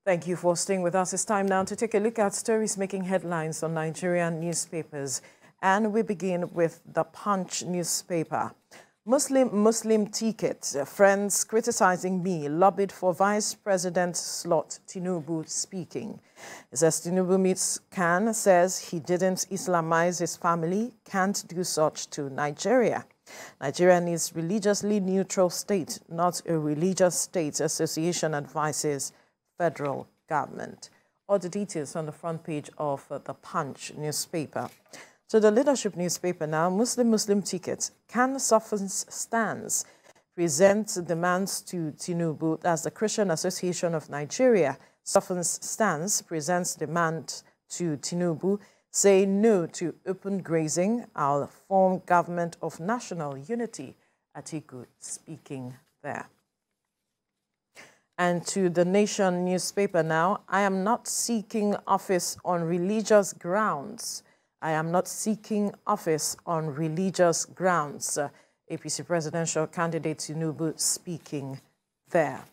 Thank you for staying with us. It's time now to take a look at stories making headlines on Nigerian newspapers. And we begin with the Punch newspaper. Muslim ticket. Friends criticizing me. Lobbied for Vice President slot. Tinubu speaking. It says Tinubu meets Khan, says he didn't Islamize his family. Can't do such to Nigeria. Nigeria needs religiously neutral state, not a religious state, association advises federal government. All the details on the front page of the Punch newspaper. So the leadership newspaper now, Muslim tickets. Khan softens stance, presents demands to Tinubu. As the Christian Association of Nigeria softens stance, presents demand to Tinubu, saying no to open grazing. I'll form government of national unity. Atiku speaking there. And to the Nation newspaper now, I am not seeking office on religious grounds. I am not seeking office on religious grounds. APC presidential candidate Tinubu speaking there.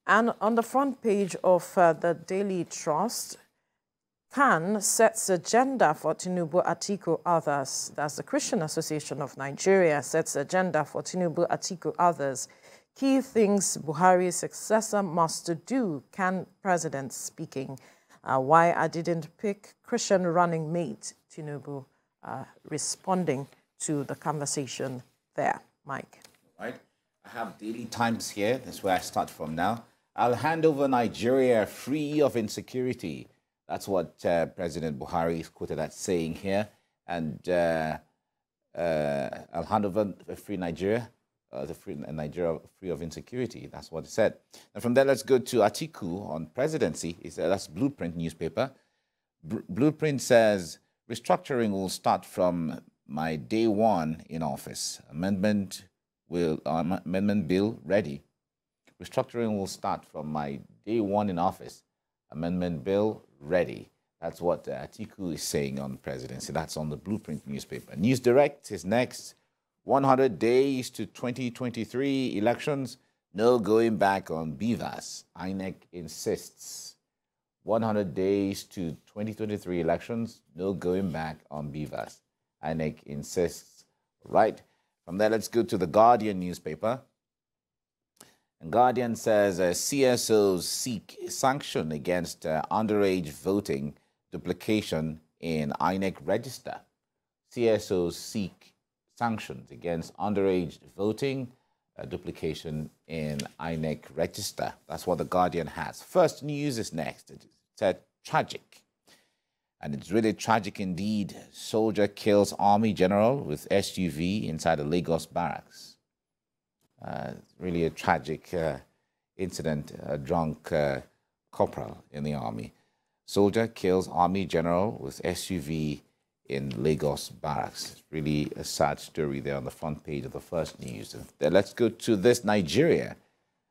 And on the front page of the Daily Trust, Khan sets agenda for Tinubu, Atiku, others. That's the Christian Association of Nigeria sets agenda for Tinubu, Atiku, others. Key things Buhari's successor must do. Khan president speaking. Why I didn't pick Christian running mate. Tinubu responding to the conversation there. Mike. Right. I have Daily Times here. That's where I start from now. I'll hand over Nigeria free of insecurity. That's what President Buhari is quoted as saying here. And I'll hand over free Nigeria. Nigeria free of insecurity. That's what it said. And from there, let's go to Atiku on presidency. That's Blueprint newspaper. Blueprint says, restructuring will start from my day one in office. Amendment bill ready. Restructuring will start from my day one in office. Amendment bill ready. That's what Atiku is saying on presidency. That's on the Blueprint newspaper. News Direct is next. 100 days to 2023 elections, no going back on BVAS. INEC insists. 100 days to 2023 elections, no going back on BVAS. INEC insists. Right. From there, let's go to the Guardian newspaper. And Guardian says CSOs seek sanction against underage voting duplication in INEC register. CSOs seek sanctions against underage voting duplication in INEC register. That's what the Guardian has. First news is next. It's tragic. And it's really tragic indeed. Soldier kills army general with SUV inside the Lagos barracks. Really a tragic incident. A drunk corporal in the army. Soldier kills army general with SUV in Lagos barracks. Really a sad story there on the front page of the first news. And then let's go to This Nigeria.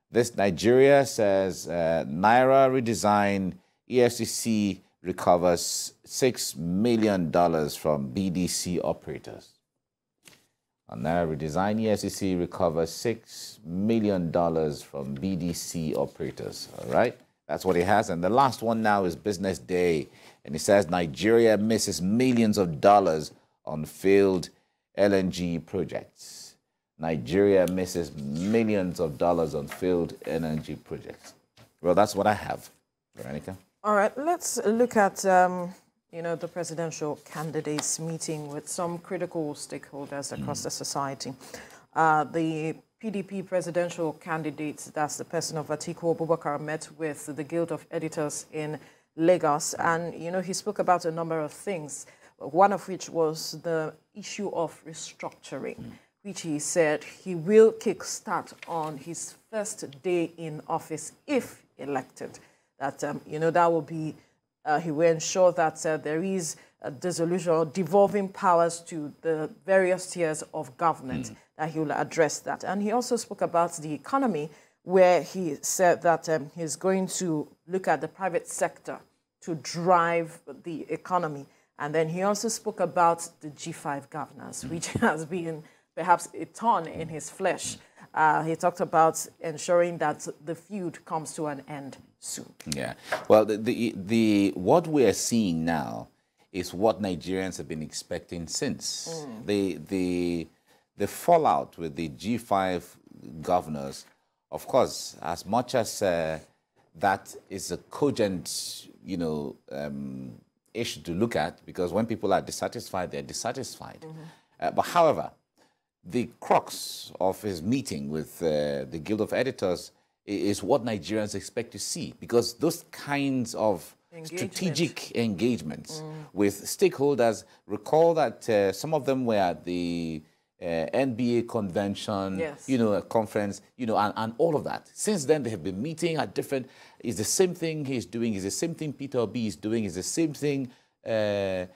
This Nigeria says Naira redesign, EFCC recovers $6 million from BDC operators. On Naira redesign, EFCC recovers $6 million from BDC operators. All right, that's what it has. And the last one now is Business Day. And it says Nigeria misses millions of dollars on failed LNG projects. Nigeria misses millions of dollars on failed LNG projects. Well, that's what I have. Veronica? All right, let's look at, the presidential candidates meeting with some critical stakeholders across the society. The PDP presidential candidates, that's the person of Atiku Abubakar, met with the Guild of Editors in Lagos, and he spoke about a number of things, one of which was the issue of restructuring, which he said he will kickstart on his first day in office if elected. That that will be he will ensure that there is a dissolution or devolving powers to the various tiers of government, that he will address that. And he also spoke about the economy, where he said that he's going to look at the private sector to drive the economy. And then he also spoke about the G5 governance, which has been perhaps a thorn in his flesh. He talked about ensuring that the feud comes to an end soon. Yeah. Well, what we are seeing now is what Nigerians have been expecting since. The fallout with the G5 governors, of course, as much as that is a cogent, issue to look at, because when people are dissatisfied, they're dissatisfied. But however, the crux of his meeting with the Guild of Editors is what Nigerians expect to see, because those kinds of strategic engagements with stakeholders, recall that some of them were at the NBA convention, yes. A conference, and all of that. Since then, they have been meeting at different, it's the same thing he's doing, it's the same thing Peter Obi is doing, it's the same thing Bola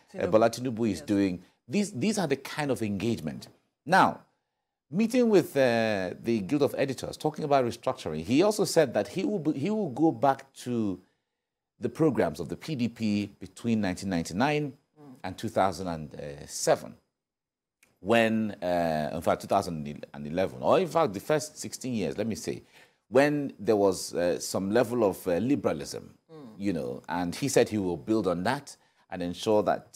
Tinubu is doing. These are the kind of engagement. Now, meeting with the Guild of Editors, talking about restructuring, he also said that he will go back to the programs of the PDP between 1999 and 2007. When, in fact, 2011, or in fact, the first 16 years, let me say, when there was some level of liberalism, and he said he will build on that and ensure that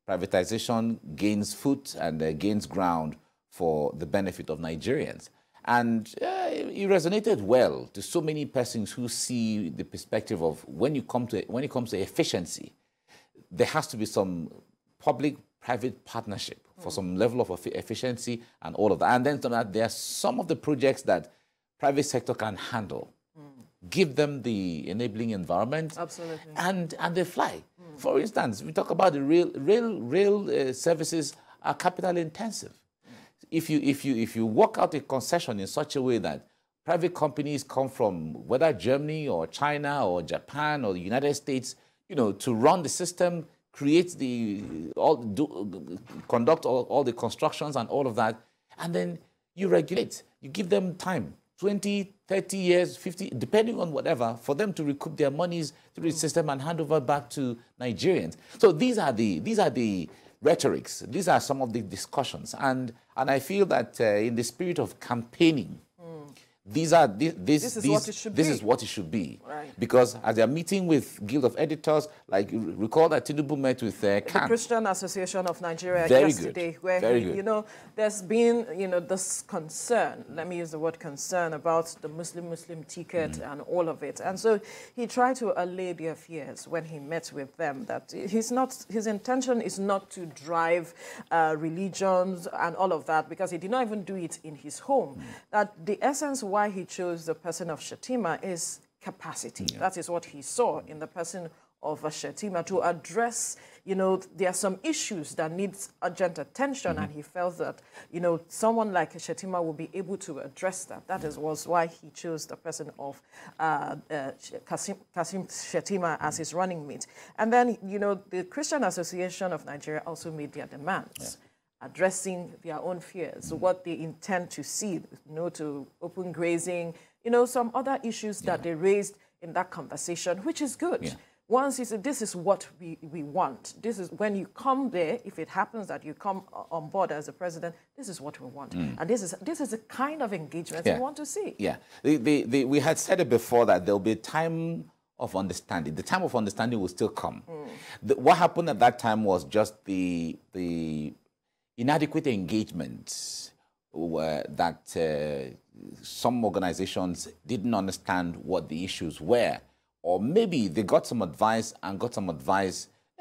privatization gains foot and gains ground for the benefit of Nigerians. And it resonated well to so many persons who see the perspective of when it comes to efficiency, there has to be some public-private partnership for some level of efficiency and all of that. And then there are some of the projects that private sector can handle. Give them the enabling environment. Absolutely. And they fly. For instance, we talk about the rail services are capital intensive. If you work out a concession in such a way that private companies come from whether Germany or China or Japan or the United States, to run the system, create conduct all the constructions and all of that, and then you regulate. You give them time, 20, 30 years, 50, depending on whatever, for them to recoup their monies through the system and hand over back to Nigerians. So these are the rhetorics. These are some of the discussions, and I feel that in the spirit of campaigning, this is what it should be. Right. Because as they are meeting with Guild of Editors, like recall that Tinubu met with the Christian Association of Nigeria yesterday, where there's been this concern. Let me use the word concern about the Muslim ticket and all of it. And so he tried to allay their fears when he met with them. That his intention is not to drive religions and all of that, because he did not even do it in his home. That the essence why he chose the person of Shettima is capacity. That is what he saw in the person of Shettima to address, there are some issues that need urgent attention, and he felt that, someone like Shettima will be able to address that. That was why he chose the person of Kasim Shettima as his running mate. And then, the Christian Association of Nigeria also made their demands. Addressing their own fears, what they intend to see, to open grazing, some other issues that they raised in that conversation, which is good. Once he said, this is what we want. This is when you come there, if it happens that you come on board as a president, this is what we want. And this is the kind of engagement we want to see. Yeah, we had said it before that there will be a time of understanding. The time of understanding will still come. What happened at that time was just the inadequate engagement that some organizations didn't understand what the issues were, or maybe they got some advice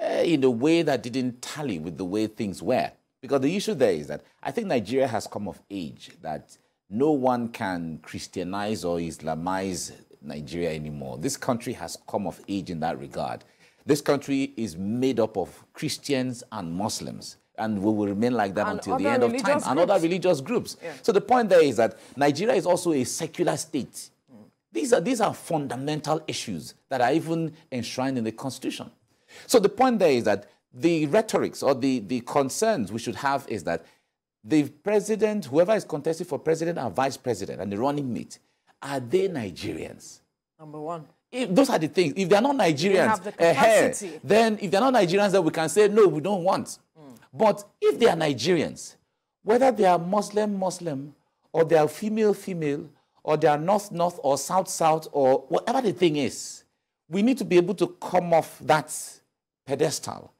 in a way that didn't tally with the way things were. Because the issue there is that I think Nigeria has come of age, that no one can Christianize or Islamize Nigeria anymore. This country has come of age in that regard. This country is made up of Christians and Muslims, and we will remain like that until the end of time, and other religious groups. So the point there is that Nigeria is also a secular state. These are fundamental issues that are even enshrined in the Constitution. So the point there is that the rhetorics or the concerns we should have is that the president, whoever is contesting for president and vice president and the running mate, are they Nigerians? Number one. Those are the things. If they're not Nigerians, then if they're not Nigerians, then we can say, no, we don't want. But if they are Nigerians, whether they are Muslim, or they are female, or they are north, or south, or whatever the thing is, we need to be able to come off that pedestal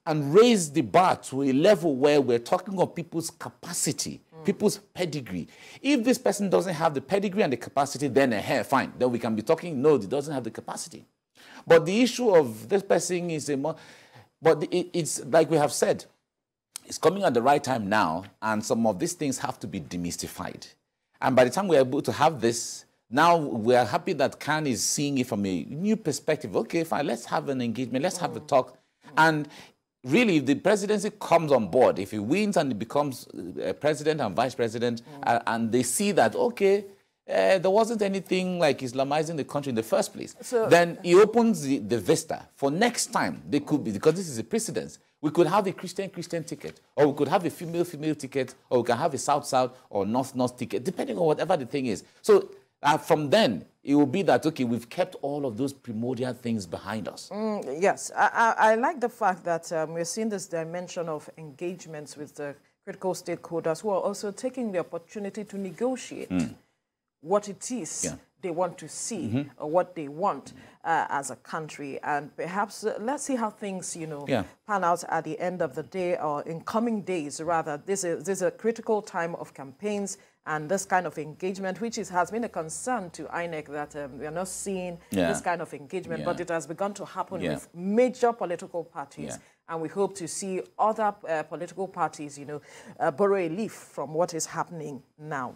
and raise the bar to a level where we're talking of people's capacity, people's pedigree. If this person doesn't have the pedigree and the capacity, then fine. Then we can be talking, no, he doesn't have the capacity. But the issue of this person is it's like we have said, it's coming at the right time now, and some of these things have to be demystified. And by the time we're able to have this, now we're happy that Khan is seeing it from a new perspective. Okay, fine, let's have an engagement, let's have a talk. And really, if the presidency comes on board, if he wins and he becomes president and vice president, and they see that, okay, there wasn't anything like Islamizing the country in the first place, so, then he opens the vista for next time. They could be, because this is a precedence, we could have a Christian ticket, or we could have a female ticket, or we can have a south or north ticket, depending on whatever the thing is. So from then, it will be that, okay, we've kept all of those primordial things behind us. Yes, I like the fact that we're seeing this dimension of engagements with the critical stakeholders who are also taking the opportunity to negotiate what it is they want to see, or what they want as a country. And perhaps let's see how things, pan out at the end of the day, or in coming days, rather. This is a critical time of campaigns, and this kind of engagement, which has been a concern to INEC, that we are not seeing this kind of engagement, but it has begun to happen with major political parties. And we hope to see other political parties, borrow a leaf from what is happening now.